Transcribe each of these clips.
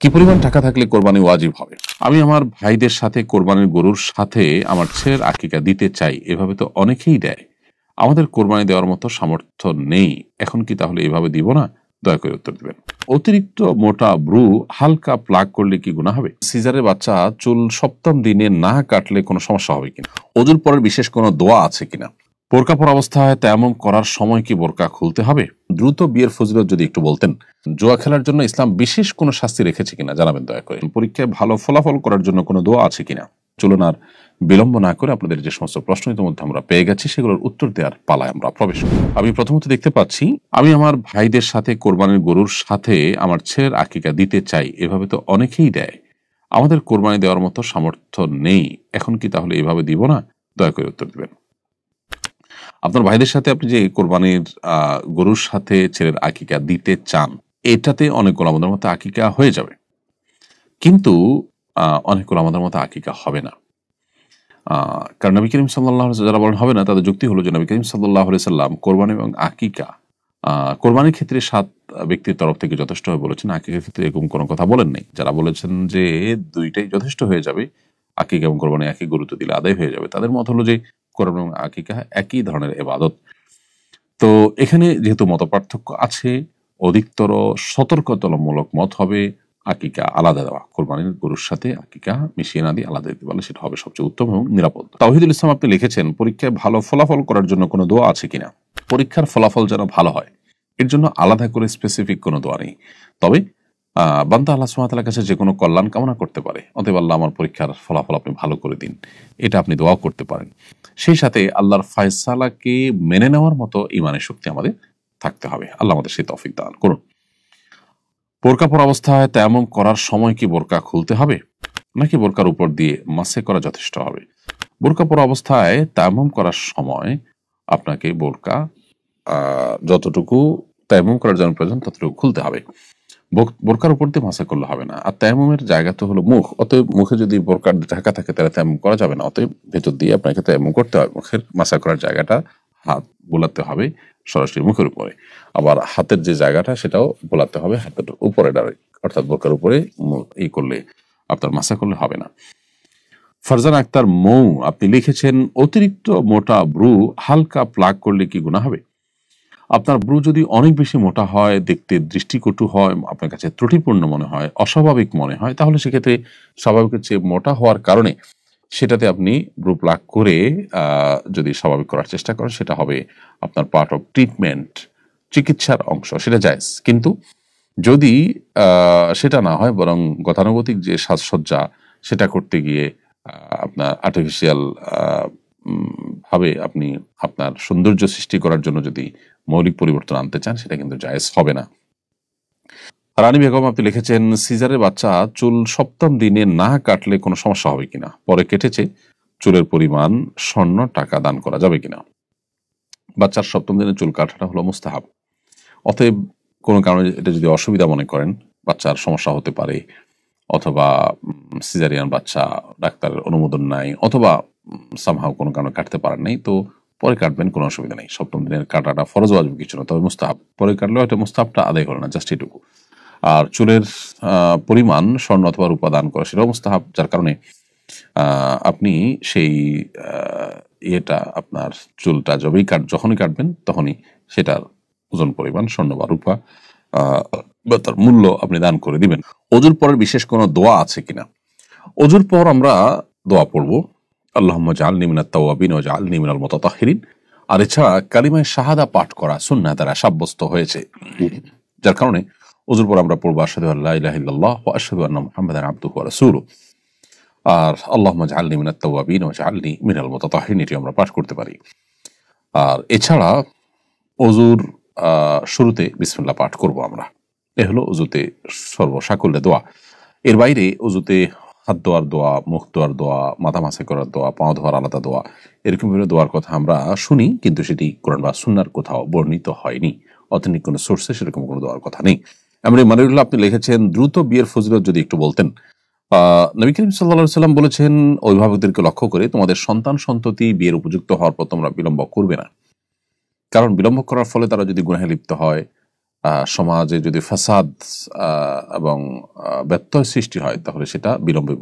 কি পরিমাণ টাকা থাকলে কোরবানি ওয়াজিব হবে? আমি আমার ভাইদের সাথে কোরবানির গরুর সাথে আমার ছেলের আকিকা দিতে চাই, এভাবে তো অনেকেই দেয়। আমাদের কোরবানি দেওয়ার মতো সামর্থ্য নেই, এখন কি তাহলে এভাবে দিব না? দয়া করে উত্তর দিবেন। অতিরিক্ত মোটা ব্রু হালকা প্লাগ করলে কি গুনাহ হবে? সিজারের বাচ্চা চুল সপ্তম দিনে না কাটলে কোনো সমস্যা হবে কিনা? ওজুর পরের বিশেষ কোনো দোয়া আছে কিনা? বোরকা পরা অবস্থায় তায়াম্মুম করার সময় কি বোরকা খুলতে হবে? দ্রুত বিয়ের ফজিলত যদি একটু বলতেন। জুয়া খেলার জন্য ইসলাম বিশেষ কোনো শাস্তি রেখেছে কিনা জানাবেন দয়া করে। পরীক্ষায় ভালো ফলাফল করার জন্য কোনো দোয়া আছে কিনা? চলুন আর বিলম্ব না করে আপনাদের যে সমস্ত প্রশ্ন ইতিমধ্যে আমরা পেয়ে গেছি সেগুলোর উত্তর দেওয়ার পালায় আমরা প্রবেশ করি। আমি প্রথমত দেখতে পাচ্ছি, আমি আমার ভাইদের সাথে কোরবানির গরুর সাথে আমার ছেলের আকিকা দিতে চাই, এভাবে তো অনেকেই দেয়। আমাদের কোরবানি দেওয়ার মতো সামর্থ্য নেই, এখন কি তাহলে এভাবে দিব না? দয়া করে উত্তর দিবেন। আপনার ভাইদের সাথে আপনি যে কোরবানির গরুর সাথে ছেলের আকিকা দিতে চান, এটাতে অনেক ওলামাদের মতো আকিকা হয়ে যাবে, কিন্তু অনেক ওলামাদের মতো আকিকা হবে না। কারণ নবী করিম সাল্লাল্লাহু আলাইহি যারা বলেন হবে না, তাদের যুক্তি হলো যে নবী করিম সাল্লাল্লাহু আলাইহি সাল্লাম কোরবানি এবং আকিকা কোরবানির ক্ষেত্রে 7 ব্যক্তির তরফ থেকে যথেষ্ট হয়ে বলেছেন, আকিকার ক্ষেত্রে এরকম কোনো কথা বলেন নাই। যারা বলেছেন যে দুইটাই যথেষ্ট হয়ে যাবে, আকিকা এবং কোরবানি একই গুরুত্ব দিলে আদায় হয়ে যাবে, তাদের মত হলো যে কোরবানি এবং আকিকা একই ধরনের ইবাদত। তো এখানে যেহেতু মতপার্থক্য আছে, অধিকতর সতর্কতামূলক মত হবে আকিকা আলাদা দেওয়া, কোরবানির গরুর সাথে আকিকা মিশিয়ে না দিয়ে আলাদা দিতে পারলে সেটা হবে সবচেয়ে উত্তম এবং নিরাপদ। তাওহিদুল ইসলাম আপনি লিখেছেন, পরীক্ষায় ভালো ফলাফল করার জন্য কোনো দোয়া আছে কিনা? পরীক্ষার ফলাফল যেন ভালো হয় এর জন্য আলাদা করে স্পেসিফিক কোনো দোয়া নেই, তবে বান্দা আল্লাহ সুবহানাহু ওয়া তাআলার কাছে যে কোনো কল্যাণ কামনা করতে পারে, অতএব আল্লাহ আমার পরীক্ষার ফলাফল আপনি ভালো করে দিন, এটা আপনি দোয়া করতে পারেন। সেই সাথে আল্লাহর ফয়সালাকে মেনে নেওয়ার মতো ইমানের শক্তি আমাদের থাকতে হবে। আল্লাহ আমাদের সেই তৌফিক দান করুন। বোরকা পরা অবস্থায় তায়াম্মুম করার সময় কি বোরকা খুলতে হবে, নাকি বোরকার উপর দিয়ে মাসে করা যথেষ্ট হবে? বোরকা পরা অবস্থায় তায়াম্মুম করার সময় আপনাকে বোরকা যতটুকু তায়াম্মুম করার জন্য প্রয়োজন ততটুকু খুলতে হবে, বোরকার উপর দিয়ে মাসা করলে হবে না। আর তায়াম্মুমের জায়গা তো হলো মুখ, অতএব মুখে যদি বোরকার ঢাকা থাকে তাহলে তায়াম্মুম করা যাবে না, অতএব ভেতর দিয়ে আপনাকে তায়াম্মুম করতে হবে। মুখের মাসা করার জায়গাটা হাত বোলাতে হবে সরাসরি মুখের উপরে, আবার হাতের যে জায়গাটা সেটাও বোলাতে হবে হাতের উপরে ডাইরেক্ট, অর্থাৎ বোরকার উপরে এই করলে আপনার মাসা করলে হবে না। ফারজান আক্তার মৌ আপনি লিখেছেন, অতিরিক্ত মোটা ব্রু হালকা প্লাগ করলে কি গুনাহ হবে? আপনার ব্রু যদি অনেক বেশি মোটা হয়, দেখতে দৃষ্টিকটু হয়, আপনার কাছে ত্রুটিপূর্ণ মনে হয়, অস্বাভাবিক মনে হয়, তাহলে সেক্ষেত্রে স্বাভাবিকের চেয়ে মোটা হওয়ার কারণে সেটাতে আপনি ব্রু প্লাগ করে যদি স্বাভাবিক করার চেষ্টা করেন, সেটা হবে আপনার পার্ট অফ ট্রিটমেন্ট, চিকিৎসার অংশ, সেটা জায়েজ। কিন্তু যদি সেটা না হয়, বরং গতানুগতিক যে সাজসজ্জা সেটা করতে গিয়ে আপনার আর্টিফিশিয়াল ভাবে আপনি আপনার সৌন্দর্য সৃষ্টি করার জন্য যদি মৌলিক পরিবর্তন আনতে চান, সেটা কিন্তু জায়েজ হবে না। রানী বেগম আপনি লিখেছেন, সিজারের বাচ্চা চুল সপ্তম দিনে না কাটলে কোনো সমস্যা হবে কিনা? পরে কেটেছে, চুলের পরিমাণ স্বর্ণ টাকা দান করা যাবে কিনা? বাচ্চার সপ্তম দিনে চুল কাটাটা হলো মুস্তাহাব, অতএব কোনো কারণে এটা যদি অসুবিধা মনে করেন, বাচ্চার সমস্যা হতে পারে, অথবা সিজারিয়ান বাচ্চা, ডাক্তারের অনুমোদন নাই, অথবা সামহাও কোনো কারণে কাটতে পারেন নাই, তো পরে কাটবেন, কোনো অসুবিধা নেই। সপ্তম দিনের কাটাটা ফরজ ওয়াজিব কিছু না, তবে মুস্তাহাব, পরে কাটলেও এটা মুস্তাহাবটা আদায় করে না, জাস্ট এটুকু। আর চুলের পরিমাণ স্বর্ণ অথবা রূপা দান করা সেটাও মুস্তাহাব, যার কারণে আপনি সেই ইয়েটা আপনার চুলটা যখনই কাটবেন তখনই সেটার ওজন পরিমাণ স্বর্ণ বা রূপা বা তার মূল্য আপনি দান করে দিবেন। ওজুর পরের বিশেষ কোনো দোয়া আছে কিনা? ওজুর পর আমরা দোয়া পড়বো, আল্লাহুম্মা জাআলনি মিনাত তাওয়াবিন ওয়া জাআলনি মিনাল মুতাতাহহিরিন। আর এছাড়া কালিমায়ে শাহাদা পাঠ করা সুন্নাহ দ্বারা সাব্যস্ত হয়েছে, যার কারণে ওজুর পর আমরা পড়বো আশহাদু আল্লা ইলাহা ইল্লাল্লাহ ওয়া আশহাদু আন্না মুহাম্মাদান আবদুহু ওয়া রাসূলুহু। আর আল্লাহুম্মা জাআলনি মিনাত তাওয়াবিন ওয়া জাআলনি মিনাল মুতাতাহহিরিন এটি আমরা পাঠ করতে পারি। আর এছাড়া ওজুর শুরুতে বিসমিল্লাহ পাঠ করব আমরা, এ হলো উজুতে সর্বসাকুল্যে দোয়া। এর বাইরে উজুতে হাত ধোয়ার দোয়া, মুখ ধোয়ার দোয়া, মাথা মাসে করার দোয়া, পাও ধোয়ার আলাদা দোয়া, এরকম ভাবে দোয়ার কথা আমরা শুনি, কিন্তু সেটি কোরআন বা সুন্নাহর কোথাও বর্ণিত হয়নি, অথেন্টিক কোনো সোর্সে সেরকম কোনো দোয়ার কথা নেই। এমনি মানিরুল্লাহ আপনি লিখেছেন, দ্রুত বিয়ের ফজিলত যদি একটু বলতেন। নবী করিম সাল্লাল্লাহু আলাইহি সাল্লাম বলেছেন, অভিভাবকদেরকে লক্ষ্য করে, তোমাদের সন্তান সন্ততি বিয়ের উপযুক্ত হওয়ার পর তোমরা বিলম্ব করবে না, কারণ বিলম্ব করার ফলে তারা যদি গুনাহে লিপ্ত হয়, সমাজে যদি ফাসাদ এবং ব্যত্যয় সৃষ্টি হয় তাহলে সেটা বিলম্বে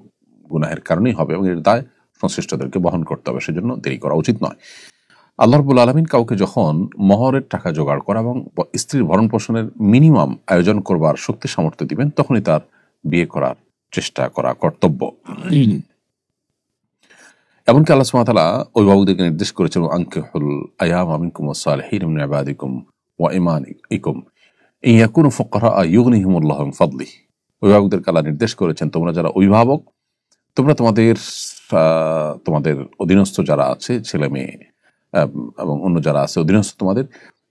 গুনাহের কারণেই হবে এবং এর দায় সংশ্লিষ্টদেরকে বহন করতে হবে, সেজন্য দেরি করা উচিত নয়। আল্লাহ রাব্বুল আলামিন কাউকে যখন মহরের টাকা জোগাড় করা এবং স্ত্রীর ভরণ পোষণের মিনিমাম আয়োজন করবার শক্তি সামর্থ্য দিবেন, তখনই তার বিয়ে করার চেষ্টা করা কর্তব্য। এমনকি আল্লাহ সুবহানাহু ওয়া তাআলা অভিভাবকদেরকে নির্দেশ করেছেন, আনকিহুল আয়ামা মিনকুম ওয়াস-সালিহিন মিন ইবাদিকুম ওয়া ইমানিকুম ইন ইয়াকুনু ফুকারা ইউগনিহিমুল্লাহু মিন ফাদলিহি। অভিভাবকদেরকে আল্লাহ নির্দেশ করেছেন, তোমরা যারা অভিভাবক, তোমরা তোমাদের অধীনস্থ যারা আছে, ছেলে মেয়ে এবং অন্য যারা আছে অধীনস্থ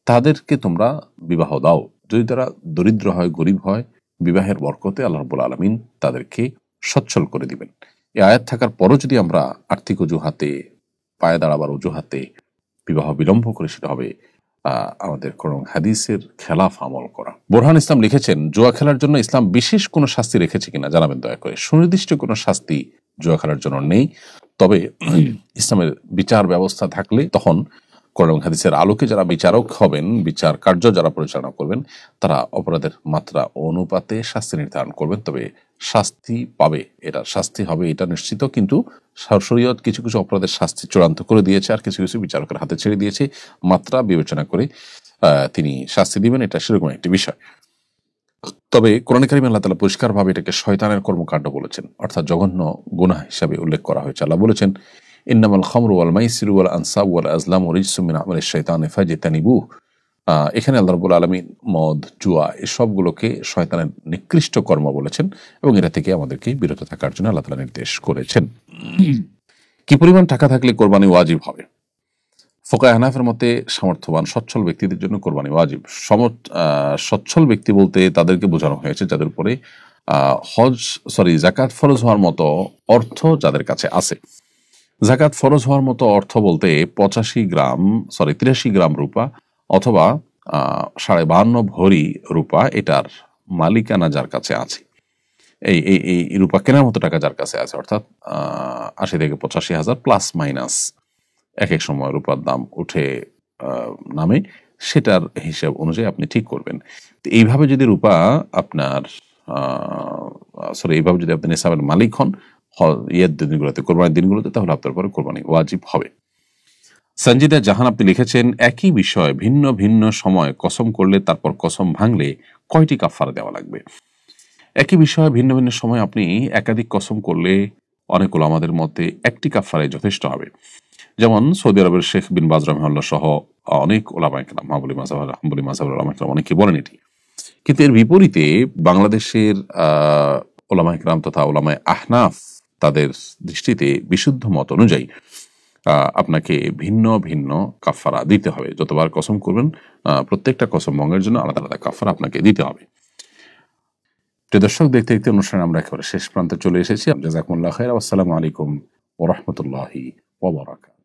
তাদেরকে তোমরা বিবাহ দাও। যদি তারা দরিদ্র হয়, গরিব হয়, বিবাহের বরকতে আল্লাহ রাব্বুল আলামিন তাদেরকে সচ্ছল করে দিবেন। এই আয়াত থাকার পরও যদি আমরা আর্থিক অজুহাতে, পায়ে দাঁড়াবার অজুহাতে বিবাহ বিলম্ব করে, সেটা হবে আমাদের কোন হাদিসের খেলাফ আমল করা। বোরহান ইসলাম লিখেছেন, জুয়া খেলার জন্য ইসলাম বিশেষ কোনো শাস্তি রেখেছে কিনা জানাবেন দয়া করে। সুনির্দিষ্ট কোনো শাস্তি জুয়া খেলার জন্য নেই, তবে ইসলামের বিচার ব্যবস্থা থাকলে তখন কোরআন এবং হাদিসের আলোকে যারা বিচারক হবেন, বিচার কার্য যারা পরিচালনা করবেন, তারা অপরাধের মাত্রা অনুপাতে শাস্তি নির্ধারণ করবেন। তবে শাস্তি পাবে, এটা শাস্তি হবে এটা নিশ্চিত, কিন্তু শরীয়ত কিছু কিছু অপরাধের শাস্তি চূড়ান্ত করে দিয়েছে, আর কিছু কিছু বিচারকের হাতে ছেড়ে দিয়েছে, মাত্রা বিবেচনা করে তিনি শাস্তি দিবেন, এটা সেরকম একটি বিষয়। তবে কোরআন কারিমে আল্লাহ তাআলা পরিষ্কারভাবে এটাকে শয়তানের কর্মকাণ্ড বলেছেন, অর্থাৎ জঘন্য গুনাহ হিসাবে উল্লেখ করা হয়েছে। আল্লাহ বলেছেন, ইন্নামাল খামরু ওয়াল মাইসিরু ওয়াল আনসাবু ওয়াল আজলামু রিজসুম মিন আমালিশ শাইতানি ফাজতানিবুহু। এখানে আল্লাহ রাব্বুল আলামিন মদ, জুয়া এসবগুলোকে শয়তানের নিকৃষ্ট কর্ম বলেছেন এবং এটা থেকে আমাদেরকে বিরত থাকার জন্য আল্লাহ তাআলা নির্দেশ করেছেন। কি পরিমাণ টাকা থাকলে কোরবানি ওয়াজিব হবে? ফোকায়ে হানাফের মতে সামর্থ্যবান সচ্ছল ব্যক্তিদের জন্য কোরবানি ওয়াজিব। সচ্ছল ব্যক্তি বলতে তাদেরকে বোঝানো হয়েছে যাদের উপরে যাকাত ফরজ হওয়ার মতো অর্থ যাদের কাছে আছে। যাকাত ফরজ হওয়ার মতো অর্থ বলতে 83 গ্রাম রূপা অথবা 52.5 ভরি রূপা, এটার মালিকানা যার কাছে আছে, এই রূপা কেনার মতো টাকা যার কাছে আছে, অর্থাৎ 80 থেকে 85 হাজার প্লাস মাইনাস এক এক সময় রূপার দাম উঠে নামে, সেটার হিসাব অনুযায়ী আপনি ঠিক করবেন। তো এইভাবে যদি রূপা আপনার এইভাবে যদি আপনি নিসাবের মালিক হন ঈদের দিনগুলোতে, কোরবানির দিনগুলোতে, তাহলে আপনার পরে কোরবানি ওয়াজিব হবে। সঞ্জিদা জাহান আপনি লিখেছেন, একই বিষয় ভিন্ন ভিন্ন সময় কসম করলে তারপর কসম ভাঙলে কয়টি কাফারা দেওয়া লাগবে? একই বিষয় ভিন্ন ভিন্ন সময় আপনি একাধিক কসম করলে অনেক উলামাদের মতে একটি কাফারাই যথেষ্ট হবে। যেমন সৌদি আরবের শেখ বিন বাজ রাহিমাহুল্লাহ সহ অনেক ওলামায়ে কেরাম, হাম্বলী মাযহাবের ওলামায়ে কেরাম অনেকে বলেন এটি। কিন্তু এর বিপরীতে বাংলাদেশের ওলামায়ে কেরাম তথা ওলামায়ে আহনাফ, তাদের দৃষ্টিতে বিশুদ্ধ মত অনুযায়ী আপনাকে ভিন্ন ভিন্ন কাফারা দিতে হবে। যতবার কসম করবেন প্রত্যেকটা কসম ভঙ্গের জন্য আলাদা আলাদা কাফারা আপনাকে দিতে হবে। প্রিয় দর্শক, দেখতে দেখতে অনুষ্ঠানে আমরা একেবারে শেষ প্রান্তে চলে এসেছি। জাযাকুমুল্লাহু খাইরান। আসসালামু আলাইকুম ওয়া রাহমাতুল্লাহি ওয়া বারাকাতুহু।